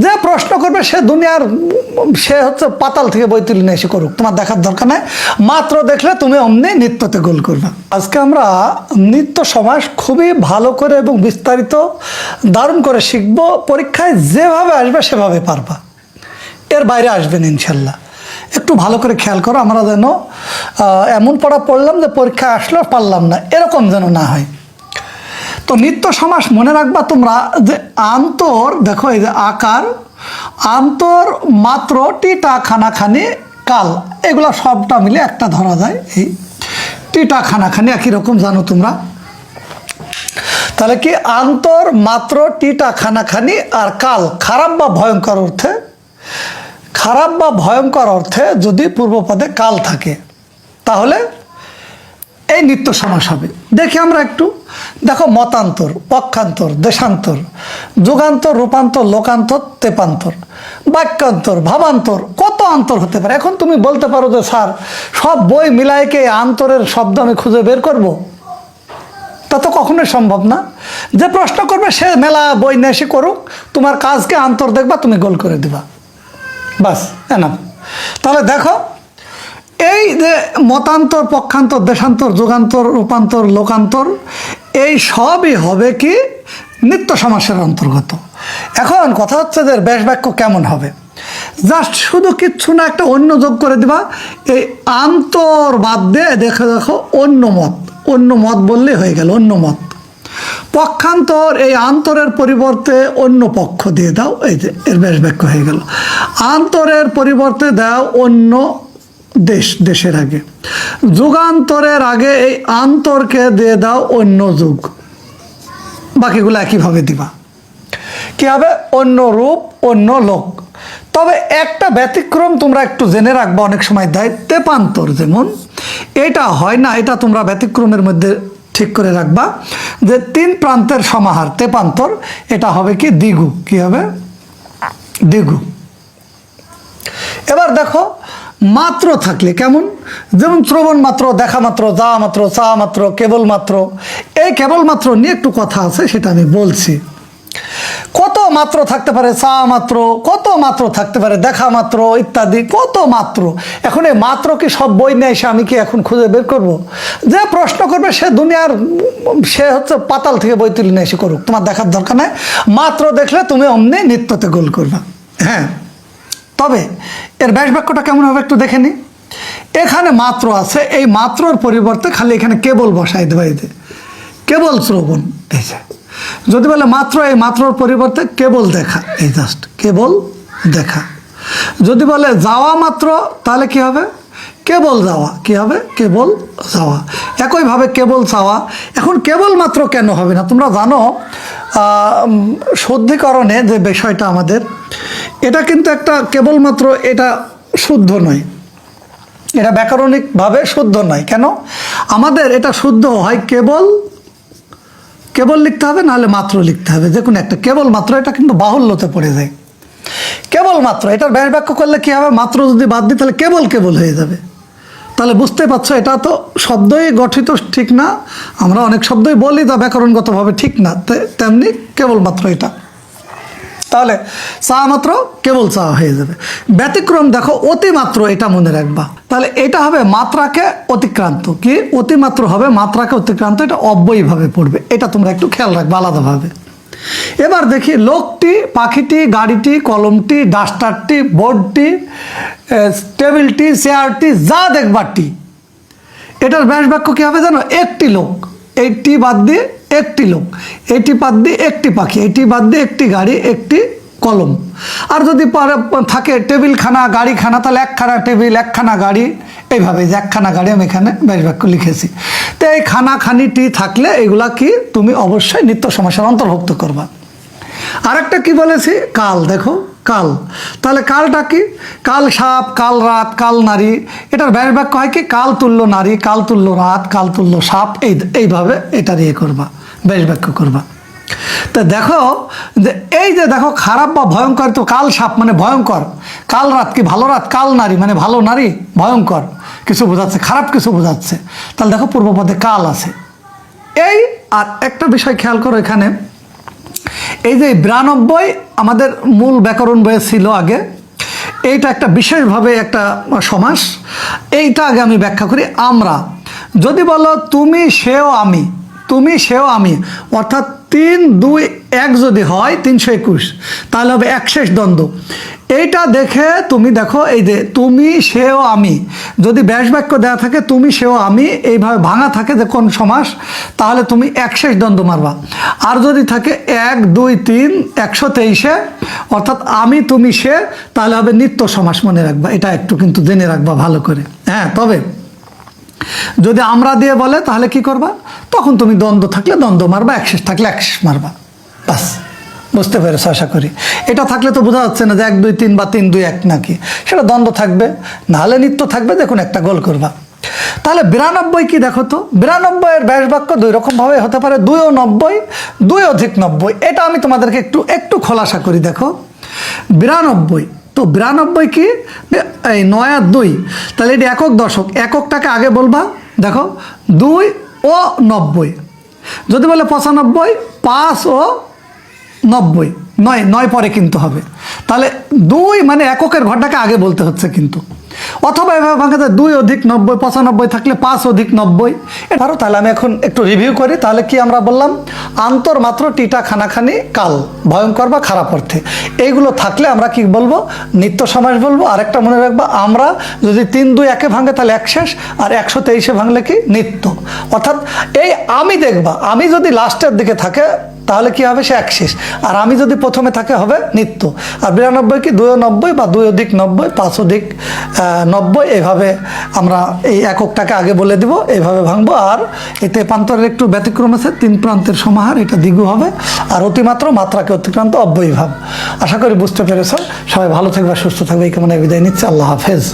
যে প্রশ্ন করবে সে দুনিয়ার সে হচ্ছে পাতাল থেকে বই তুলে নিয়ে এসে করুক, তোমার দেখার দরকার নাই। মাত্র দেখলে তুমি অমনি নৃত্যতে গোল করবে। আজকে আমরা নৃত্য সমাস খুবই ভালো করে এবং বিস্তারিত দারুণ করে শিখব। পরীক্ষায় যেভাবে আসবে সেভাবে পারবা, এর বাইরে আসবে না ইনশাল্লাহ। একটু ভালো করে খেয়াল করো, আমরা যেন এমন পড়া পড়লাম যে পরীক্ষায় আসলেও পারলাম না, এরকম যেন না হয়। তো নিত্য সমাস মনে রাখবা তোমরা যে আন্তর, দেখো এই যে আকার, আন্তর, মাত্র, টিটা, খানাখানি, কাল, এগুলো সবটা মিলে একটা ধরা যায়। এই টিটা খানাখানি একই রকম জানো তোমরা। তাহলে কি আন্তর, মাত্র, টিটা, খানাখানি আর কাল, খারাপ বা ভয়ঙ্কর অর্থে, খারাপ বা ভয়ঙ্কর অর্থে যদি পূর্বপদে কাল থাকে তাহলে এই নিত্য সমাস হবে। দেখি আমরা একটু, দেখো মতান্তর, পক্ষান্তর, দেশান্তর, যুগান্তর, রূপান্তর, লোকান্তর, তেপান্তর, বাক্যান্তর, ভাবান্তর, কত অন্তর হতে পারে। এখন তুমি বলতে পারো যে স্যার সব বই মিলাইকে আন্তরের শব্দ আমি খুঁজে বের করব, তা তো কখনোই সম্ভব না। যে প্রশ্ন করবে সে মেলা বই নিয়ে এসে করুক, তোমার কাজকে আন্তর দেখবা, তুমি গোল করে দিবা, বাস এনাফ। তাহলে দেখো এই যে মতান্তর, পক্ষান্তর, দেশান্তর, যুগান্তর, রূপান্তর, লোকান্তর, এই সবই হবে কি নিত্য সমাসের অন্তর্গত। এখন কথা হচ্ছে যে ব্যাস বাক্য কেমন হবে। জাস্ট শুধু কিচ্ছু না, একটা অন্য যোগ করে দিবা। এই আন্তর বাদ দিয়ে দেখো দেখো অন্য মত, অন্য মত বললেই হয়ে গেল, অন্য মত। পক্ষান্তর, এই আন্তরের পরিবর্তে অন্য পক্ষ দিয়ে দাও, এই যে এর ব্যাস বাক্য হয়ে গেল। আন্তরের পরিবর্তে দাও অন্য দেশ, দেশের আগে। যুগান্তরের আগে এই আন্তরকে দিয়ে দাও অন্য যুগ, বাকিগুলো একইভাবে দিবা। কি হবে? অন্য রূপ, অন্য লোক। তবে একটা ব্যতিক্রম তোমরা একটু জেনে রাখবা, অনেক সময় দেয় তেপান্তর, যেমন এটা হয় না, এটা তোমরা ব্যতিক্রমের মধ্যে ঠিক করে রাখবা যে তিন প্রান্তের সমাহার, তেপান্তর, এটা হবে কি দ্বিগু। কি হবে? দ্বিগু। এবার দেখো মাত্র থাকলে কেমন, যেমন শ্রবণ মাত্র, দেখা মাত্র, যাওয়া মাত্র, চাওয়া মাত্র, কেবলমাত্র। এই কেবলমাত্র নিয়ে একটু কথা আছে, সেটা আমি বলছি। কত মাত্র থাকতে পারে, চাওয়া মাত্র, কত মাত্র থাকতে পারে, দেখা মাত্র ইত্যাদি, কত মাত্র। এখন এই মাত্র কি সব বই নিয়ে এসে আমি কি এখন খুঁজে বের করব? যে প্রশ্ন করবে সে দুনিয়ার সে হচ্ছে পাতাল থেকে বই তুলে নিয়ে এসে করুক, তোমার দেখার দরকার নাই। মাত্র দেখলে তুমি অমনি নৃত্যতে গোল করবা। হ্যাঁ, তবে এর ব্যাস বাক্যটা কেমন হবে একটু দেখে নি। এখানে মাত্র আছে, এই মাত্রর পরিবর্তে খালি এখানে কেবল বসাই দেবা, এই যে কেবল শ্রবণ। এই যে যদি বলে মাত্র, এই মাত্রর পরিবর্তে কেবল দেখা, এই জাস্ট কেবল দেখা। যদি বলে যাওয়া মাত্র, তাহলে কি হবে? কেবল যাওয়া। কি হবে? কেবল যাওয়া। একইভাবে কেবল চাওয়া। এখন কেবল মাত্র কেন হবে না? তোমরা জানো শুদ্ধিকরণে যে বিষয়টা আমাদের, এটা কিন্তু একটা কেবলমাত্র, এটা শুদ্ধ নয়, এটা ব্যাকরণিকভাবে শুদ্ধ নয়। কেন? আমাদের এটা শুদ্ধ হয় কেবল, কেবল লিখতে হবে, নাহলে মাত্র লিখতে হবে, যে কোনো একটা। কেবলমাত্র এটা কিন্তু বাহুল্যতে পড়ে যায়। কেবলমাত্র এটার ব্যাস বাক্য করলে কি হবে? মাত্র যদি বাদ দিই তাহলে কেবল কেবল হয়ে যাবে। তাহলে বুঝতে পারছো এটা তো শব্দই গঠিত ঠিক না। আমরা অনেক শব্দই বলি যা ব্যাকরণগতভাবে ঠিক না, তেমনি কেবলমাত্র এটা। তাহলে চাওয়া মাত্র কেবল চাওয়া হয়ে যাবে। ব্যতিক্রম দেখো অতিমাত্র, এটা মনে রাখবা। তাহলে এটা হবে মাত্রাকে অতিক্রান্ত। কি? অতিমাত্র হবে মাত্রাকে অতিক্রান্ত, এটা অব্যয়ীভাবে পড়বে, এটা তোমরা একটু খেয়াল রাখবে আলাদাভাবে। এবার দেখি লোকটি, পাখিটি, গাড়িটি, কলমটি, ডাস্টারটি, বোর্ডটি, টেবিলটি, চেয়ারটি, যা দেখবারটি, এটার ব্যাস বাক্য কী হবে জানো? একটি লোক, এইটি বাদ দিয়ে একটি লোক, এইটি বাদ দিয়ে একটি পাখি, এইটি বাদ দিয়ে একটি গাড়ি, একটি কলম। আর যদি থাকে টেবিলখানা, গাড়িখানা, তাহলে একখানা টেবিল, একখানা গাড়ি, এইভাবে যে একখানা গাড়ি আমি এখানে ব্যাস বাক্য লিখেছি। তো এই খানা খানিটি থাকলে এগুলা কি তুমি অবশ্যই নিত্য সমাসের অন্তর্ভুক্ত করবা। আরেকটা কি বলেছি? কাল। দেখো কাল, তাহলে কালটা কি? কাল সাপ, কাল রাত, কাল নারী, এটার ব্যাস বাক্য হয় কি? কাল তুল্য নারী, কাল তুল্য রাত, কাল তুল্য সাপ, এইভাবে এটার ইয়ে করবা, ব্যাস বাক্য করবা। তো দেখো যে এই যে দেখো খারাপ বা ভয়ঙ্কর, তো কাল সাপ মানে ভয়ঙ্কর, কাল রাত কি ভালো রাত, কাল নারী মানে ভালো নারী, ভয়ঙ্কর কিছু বোঝাচ্ছে, খারাপ কিছু বোঝাচ্ছে। তাহলে দেখো পূর্বপদে কাল আছে। এই আর একটা বিষয় খেয়াল করো, এখানে এই যে 92 আমাদের মূল ব্যাকরণ বইয়ে ছিল আগে, এইটা একটা বিশেষভাবে একটা সমাস, এইটা আগে আমি ব্যাখ্যা করি। আমরা যদি বলো তুমি সেও আমি, তুমি সেও আমি, অর্থাৎ 3 2 1 যদি হয় 321, তাহলে হবে একশেষ দ্বন্দ্ব। এইটা দেখে তুমি দেখো, এই যে তুমি সেও আমি, যদি ব্যাস বাক্য দেওয়া থাকে তুমি সেও আমি এইভাবে ভাঙা থাকে যে কোন সমাস, তাহলে তুমি একশেষ দ্বন্দ্ব মারবা। আর যদি থাকে 1 2 3 123-এ, অর্থাৎ আমি তুমি সে, তাহলে হবে নিত্য সমাস। মনে রাখবা, এটা একটু কিন্তু জেনে রাখবা ভালো করে। হ্যাঁ, তবে যদি আমরা দিয়ে বলে তাহলে কি করবা, তখন তুমি দ্বন্দ্ব থাকলে দ্বন্দ্ব মারবা, একশেষ থাকলে একশেষ মারবা, বাস। বুঝতে পেরেছ আশা করি। এটা থাকলে তো বোঝা যাচ্ছে না যে 1 2 3 বা 3 2 1 নাকি, সেটা দ্বন্দ্ব থাকবে, নাহলে নিত্য থাকবে, দেখুন একটা গোল করবা। তাহলে 92 কি দেখো তো, 92 এর ব্যাস বাক্য দুই রকমভাবে হতে পারে, 2 ও 90, 2 অধিক 90। এটা আমি তোমাদেরকে একটু খোলাসা করি। দেখো 92, তো 92 কি, এই 9 আর 2, তাহলে এটি একক দশক, এককটাকে আগে বলবা। দেখো 2 ও 90, যদি বলে 95, 5 ও 90, 9 পরে কিন্তু হবে, তাহলে 2 মানে এককের ঘরটাকে আগে বলতে হচ্ছে কিন্তু। অথবা এভাবে ভাঙা যায় 2 অধিক 90, 95 থাকলে 5 অধিক 90। এবারও তাহলে আমি এখন একটু রিভিউ করি। তাহলে কি আমরা বললাম, আন্তর মাত্র টিটা খানাখানি কাল, ভয়ঙ্কর বা খারাপ অর্থে, এইগুলো থাকলে আমরা কি বলবো, নিত্য সমাস বলবো। আরেকটা মনে রাখবা, আমরা যদি 3 2 1-এ ভাঙে তাহলে একশেষ, আর 123-এ ভাঙলে কি নিত্য। অর্থাৎ এই আমি দেখবা, আমি যদি লাস্টের দিকে থাকে তাহলে কি হবে, সে একশেষ, আর আমি যদি প্রথমে থাকে হবে নিত্য। আর 92 কি 2 ও 90 বা 2 অধিক 90, 5 অধিক 90, এইভাবে আমরা এই এককটাকে আগে বলে দিব, এইভাবে ভাঙবো। আর এতে পান্তরের একটু ব্যতিক্রম আছে, 3 প্রান্তের সমাহার, এটা দ্বিগু হবে। আর অতিমাত্র, মাত্রাকে অতিক্রান্ত, অব্যয়ীভাব। আশা করি বুঝতে পেরেছ। সবাই ভালো থাকবে, সুস্থ থাকবে, এই কামনায় বিদায় নিচ্ছে। আল্লাহ হাফেজ।